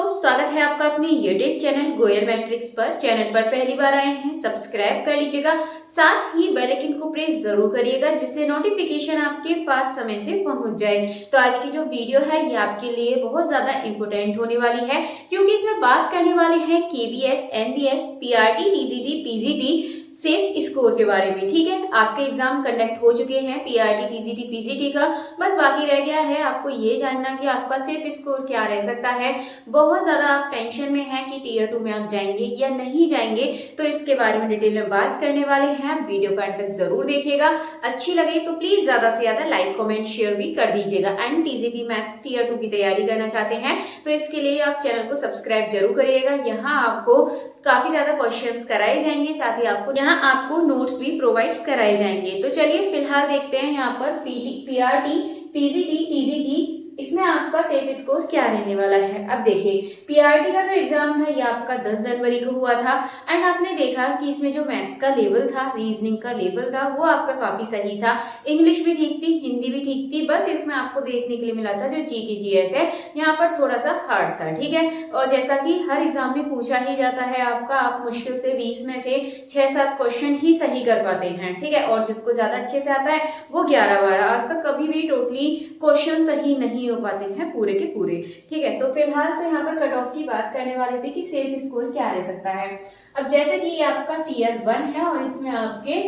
दोस्तों, स्वागत है आपका अपनी यूट्यूब चैनल गोयल मैट्रिक्स पर। चैनल पर पहली बार आए हैं, सब्सक्राइब कर लीजिएगा, साथ ही बेल आइकन को प्रेस जरूर करिएगा जिससे नोटिफिकेशन आपके पास समय से पहुंच जाए। तो आज की जो वीडियो है ये आपके लिए बहुत ज्यादा इंपॉर्टेंट होने वाली है, क्योंकि इसमें बात करने वाले हैं KBS, NBS, PRT, TGT, PGT safe score के बारे में। ठीक है, आपके एग्जाम कंडक्ट हो चुके हैं पीआरटी, टीजीटी, पीजीटी का। बस बाकी रह गया है आपको ये जानना कि आपका सेफ स्कोर क्या रह सकता है। बहुत ज्यादा आप टेंशन में हैं कि टीयर 2 में आप जाएंगे या नहीं जाएंगे, तो इसके बारे में डिटेल में बात करने वाले हैं। वीडियो का अंत तक जरूर देखिएगा, अच्छी लगे तो प्लीज ज्यादा से ज्यादा लाइक, कमेंट, शेयर भी कर दीजिएगा। एंड टीजीटी मैथ्स टीयर 2 की तैयारी करना चाहते हैं तो इसके लिए आप चैनल को सब्सक्राइब जरूर करिएगा। यहाँ आपको काफी ज्यादा क्वेश्चंस कराए जाएंगे, साथ ही आपको नोट्स भी प्रोवाइड कराए जाएंगे। तो चलिए फिलहाल देखते हैं यहाँ पर पीआरटी, पीजीटी, टीजीटी, इसमें आपका सेफ स्कोर क्या रहने वाला है। अब देखिए, पीआरटी का जो एग्जाम था ये आपका 10 जनवरी को हुआ था। एंड आपने देखा कि इसमें जो मैथ्स का लेवल था, रीजनिंग का लेवल था, वो आपका काफी सही था। इंग्लिश भी ठीक थी, हिंदी भी ठीक थी। बस इसमें आपको देखने के लिए मिला था जो जीके जीएस है यहाँ पर थोड़ा सा हार्ड था। ठीक है, और जैसा कि हर एग्जाम में पूछा ही जाता है आपका, आप मुश्किल से 20 में से 6-7 क्वेश्चन ही सही कर पाते हैं। ठीक है, और जिसको ज्यादा अच्छे से आता है वो 11-12। आज तक कभी भी टोटली क्वेश्चन सही नहीं हो पाते हैं पूरे के पूरे। ठीक है, तो फिलहाल तो यहाँ पर कट ऑफ की बात करने वाले थे कि सेफ स्कोर क्या रह सकता है। अब जैसे कि ये आपका टीयर 1 है और इसमें आपके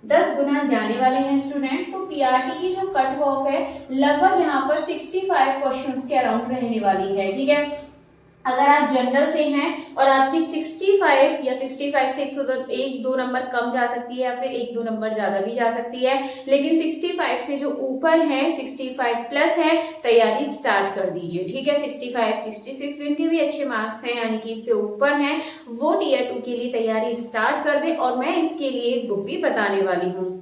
10 गुना जाने वाले हैं स्टूडेंट्स, तो पीआरटी की जो कट ऑफ है लगभग यहाँ पर 65 क्वेश्चंस के अराउंड रहने वाली है। ठीक है, अगर आप जनरल से हैं और आपकी 65 या 65 से 1-2 नंबर कम जा सकती है या फिर 1-2 नंबर ज्यादा भी जा सकती है, लेकिन 65 से जो ऊपर है, 65 प्लस है, तैयारी स्टार्ट कर दीजिए। ठीक है, 65, 66 जिनके भी अच्छे मार्क्स हैं यानी कि इससे ऊपर हैं, वो टीयर 2 के लिए तैयारी स्टार्ट कर दें। और मैं इसके लिए एक बुक भी बताने वाली हूँ।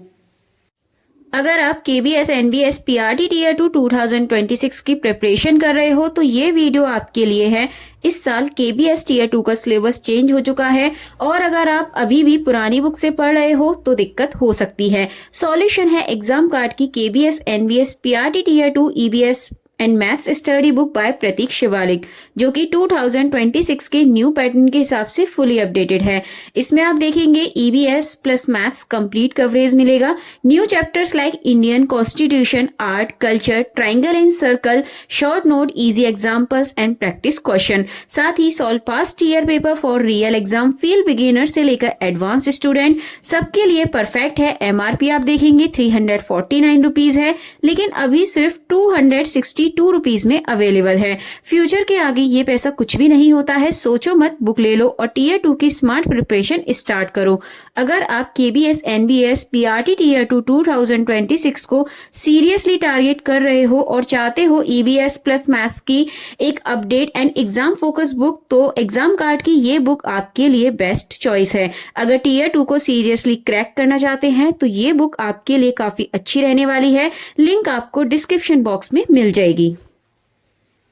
अगर आप केबीएस, एनबीएस, पीआरटी टीयर 2 2026 की प्रिपरेशन कर रहे हो तो ये वीडियो आपके लिए है। इस साल केबीएस टीयर 2 का सिलेबस चेंज हो चुका है और अगर आप अभी भी पुरानी बुक से पढ़ रहे हो तो दिक्कत हो सकती है। सॉल्यूशन है एग्जाम कार्ड की KBS, NBS, PRT tier 2, EBS and maths study book by Prateek Shivalik, जो कि 2026 के न्यू पैटर्न के हिसाब से फुली अपडेटेड है। इसमें आप देखेंगे EBS plus maths complete coverage मिलेगा। New chapters like Indian constitution, art, culture, triangle and circle, short note, easy examples and practice question. साथ ही solve past year paper for real exam, field beginner से लेकर advance student सबके लिए perfect है। MRP आप देखेंगे 349 रुपीज है, लेकिन अभी सिर्फ 262 रुपीज में अवेलेबल है। फ्यूचर के आगे ये पैसा कुछ भी नहीं होता है। सोचो मत, बुक ले लो और टीयर 2 की स्मार्ट प्रिपरेशन स्टार्ट करो। अगर आप केबीएस, एनबीएस, पीआरटी टीयर 2 2026 को सीरियसली टारगेट कर रहे हो और चाहते हो ईबीएस प्लस मैथ्स की एक update and exam focus book, तो एग्जाम कार्ड की ये बुक आपके लिए बेस्ट चॉइस है। अगर टीयर 2 को सीरियसली क्रैक करना चाहते हैं तो ये बुक आपके लिए काफी अच्छी रहने वाली है। लिंक आपको डिस्क्रिप्शन बॉक्स में मिल जाएगी।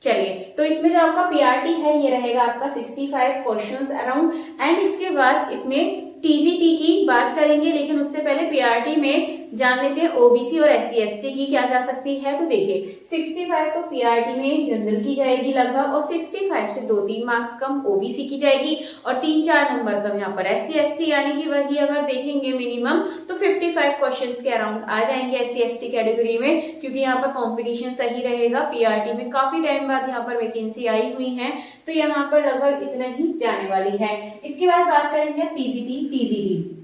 चलिए, तो इसमें जो आपका पीआरटी है ये रहेगा आपका 65 क्वेश्चंस अराउंड। एंड इसके बाद इसमें टीजीटी की बात करेंगे, लेकिन उससे पहले पीआरटी में जान लेते हैं ओबीसी और एससी एसटी की क्या जा सकती है। तो देखिए, 65 तो पीआरटी में जनरल की जाएगी लगभग, और 65 से 2-3 मार्क्स कम ओबीसी की जाएगी और 3-4 नंबर कम यहाँ पर एससी एसटी, यानी कि वही अगर देखेंगे मिनिमम तो 55 क्वेश्चंस के अराउंड आ जाएंगे एससी एसटी कैटेगरी में, क्योंकि यहाँ पर कॉम्पिटिशन सही रहेगा। पीआरटी में काफी टाइम बाद यहाँ पर वैकेंसी आई हुई है, तो यहाँ पर लगभग इतना ही जाने वाली है। इसके बाद बात करेंगे पीजीटी, टीजीटी।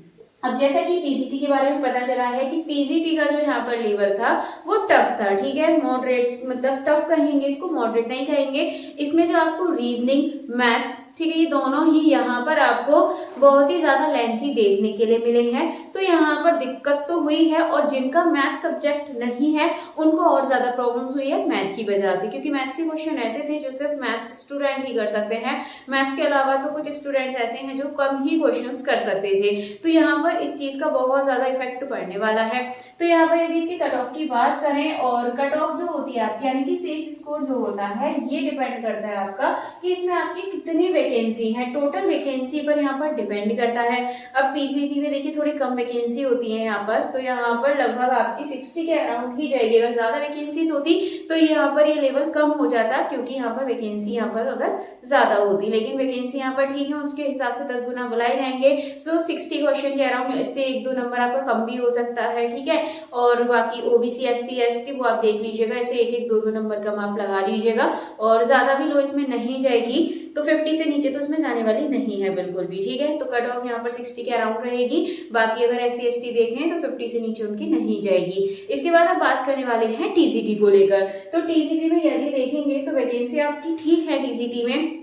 अब जैसा कि पीजीटी के बारे में पता चला है कि पीजीटी का जो यहाँ पर लेवल था वो टफ था। ठीक है, मॉडरेट, मतलब टफ कहेंगे इसको, मॉडरेट नहीं कहेंगे। इसमें जो आपको रीजनिंग, मैथ्स, ठीक है, ये दोनों ही यहाँ पर आपको बहुत ही ज्यादा लेंथी देखने के लिए मिले हैं, तो यहाँ पर दिक्कत तो हुई है। और जिनका मैथ सब्जेक्ट नहीं है उनको और ज्यादा प्रॉब्लम्स हुई है मैथ की वजह से, क्योंकि मैथ्स के क्वेश्चन ऐसे थे जो सिर्फ मैथ्स स्टूडेंट ही कर सकते हैं। मैथ्स के अलावा तो कुछ स्टूडेंट्स ऐसे हैं जो कम ही क्वेश्चन कर सकते थे, तो यहाँ पर इस चीज का बहुत ज्यादा इफेक्ट पड़ने वाला है। तो यहाँ पर यदि इसकी कट ऑफ की बात करें, और कट ऑफ जो होती है आपकी यानी कि सेफ स्कोर जो होता है, ये डिपेंड करता है आपका कि इसमें आपकी कितनी वैकेंसी है, टोटल वैकेंसी पर यहाँ पर डिपेंड करता है। अब पीजीटी में देखिए थोड़ी कम वैकेंसी होती है यहाँ पर, तो यहाँ पर लगभग आपकी 60 के अराउंड ही जाएगी। अगर ज्यादा वैकेंसीज होती तो यहाँ पर ये लेवल कम हो जाता, क्योंकि यहाँ पर वैकेंसी यहाँ पर अगर ज्यादा होती, लेकिन वैकेंसी यहाँ पर ठीक है, उसके हिसाब से 10 गुना बुलाए जाएंगे। तो 60 क्वेश्चन के अराउंड, इससे 1-2 नंबर आपका कम भी हो सकता है, ठीक है। और बाकी ओबीसी एससी एसटी वो आप देख लीजिएगा, इसे 1-1 2-2 नंबर कम आप लगा लीजिएगा, और ज्यादा भी लो इसमें नहीं जाएगी। तो 50 से नीचे तो उसमें जाने वाली नहीं है बिल्कुल भी, ठीक है। तो कट ऑफ यहाँ पर 60 के अराउंड रहेगी। बाकी अगर एससी एसटी देखें तो 50 से नीचे उनकी नहीं जाएगी। इसके बाद आप बात करने वाले हैं टीजीटी को लेकर। तो टीजीटी में यदि देखेंगे तो वैकेंसी आपकी ठीक है टीजीटी में,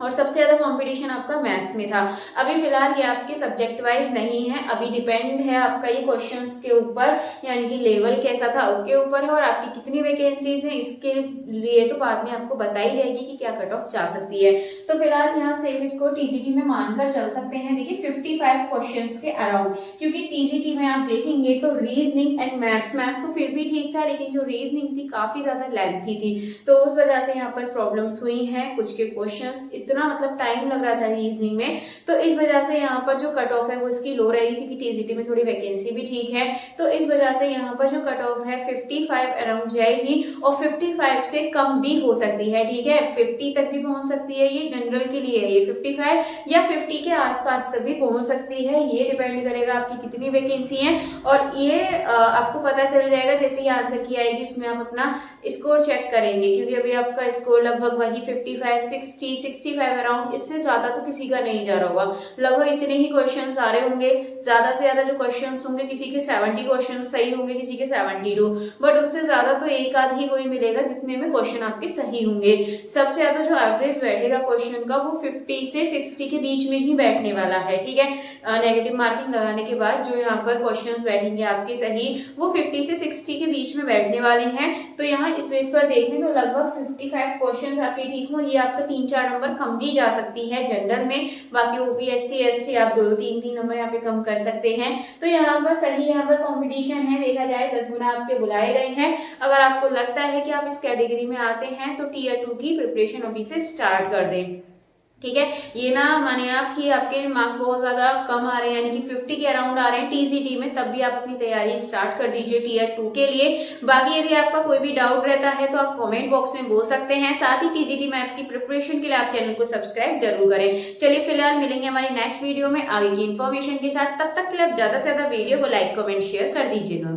और सबसे ज्यादा कंपटीशन आपका मैथ्स में था। अभी फिलहाल ये आपके सब्जेक्ट वाइज नहीं है, अभी डिपेंड है आपका ये क्वेश्चंस के ऊपर, यानी कि लेवल कैसा था उसके ऊपर है, और आपकी कितनी वैकेंसीज हैं इसके लिए तो बाद में आपको बताई जाएगी कि क्या कट ऑफ जा सकती है। तो फिलहाल यहाँ से इसको टीजीटी में मानकर चल सकते हैं। देखिए 55 क्वेश्चंस के अराउंड, क्योंकि टीजीटी में आप देखेंगे तो रीजनिंग एंड मैथ्स तो फिर भी ठीक था, लेकिन जो रीजनिंग थी काफी ज्यादा लेंथी थी, तो उस वजह से यहाँ पर प्रॉब्लम्स हुई हैं। कुछ के क्वेश्चंस इतना मतलब टाइम लग रहा था रीजनिंग में, तो इस वजह से यहाँ पर जो कट ऑफ है वो इसकी लो रहेगी, क्योंकि टीजीटी में थोड़ी वैकेंसी भी ठीक है। तो इस वजह से यहाँ पर जो कट ऑफ है 55 अराउंड जाएगी, और 55 से कम भी हो सकती है, ठीक है। 50 तक भी पहुंच सकती है, ये जनरल के लिए है, ये 55 या 50 के आसपास तक भी पहुंच सकती है। ये डिपेंड करेगा आपकी कितनी वैकेंसी है, और ये आपको पता चल जाएगा जैसे ही आंसर की आएगी, उसमें आप अपना स्कोर चेक करेंगे, क्योंकि अभी आपका स्कोर लगभग वही 55 60 65 अराउंड, इससे ज्यादा तो किसी का नहीं जा रहा होगा। लगभग इतने ही क्वेश्चंस आ रहे होंगे, ज्यादा से ज्यादा जो क्वेश्चंस होंगे, किसी के 70 क्वेश्चंस सही होंगे, किसी के 72, बट उससे ज्यादा तो एक आध ही कोई मिलेगा जितने में क्वेश्चन आपके सही होंगे। सबसे ज्यादा जो एवरेज बैठेगा क्वेश्चन का वो 50 से 60 के बीच में ही बैठने वाला है, ठीक है। नेगेटिव मार्किंग लगाने के बाद जो यहाँ पर क्वेश्चंस बैठेंगे आपके सही, वो 50 से 60 के बीच में बैठने वाले हैं। तो यहाँ इस बेस पर देखें तो लगभग 55 क्वेश्चंस आपके ठीक हो, ये आपका 3-4 नंबर कम भी जा सकती है जनरल में। बाकी ओबीएससी एसटी आप 2-3 नंबर यहाँ पे कम कर सकते हैं। तो यहाँ पर सही, यहाँ पर कंपटीशन है, देखा जाए 10 गुना आपके बुलाए गए हैं। अगर आपको लगता है कि आप इस कैटेगरी में आते हैं तो टीयर 2 की प्रिपरेशन अभी से स्टार्ट कर दें, ठीक है। ये ना माने आप कि आपके मार्क्स बहुत ज्यादा कम आ रहे हैं, यानी कि 50 के अराउंड आ रहे हैं टीजीटी में, तब भी आप अपनी तैयारी स्टार्ट कर दीजिए टीयर 2 के लिए। बाकी यदि आपका कोई भी डाउट रहता है तो आप कमेंट बॉक्स में बोल सकते हैं। साथ ही टीजीटी मैथ की प्रिपरेशन के लिए आप चैनल को सब्सक्राइब जरूर करें। चलिए फिलहाल मिलेंगे हमारी नेक्स्ट वीडियो में आगे की इन्फॉर्मेशन के साथ। तब तक के लिए आप ज्यादा से ज्यादा वीडियो को लाइक कमेंट शेयर कर दीजिएगा।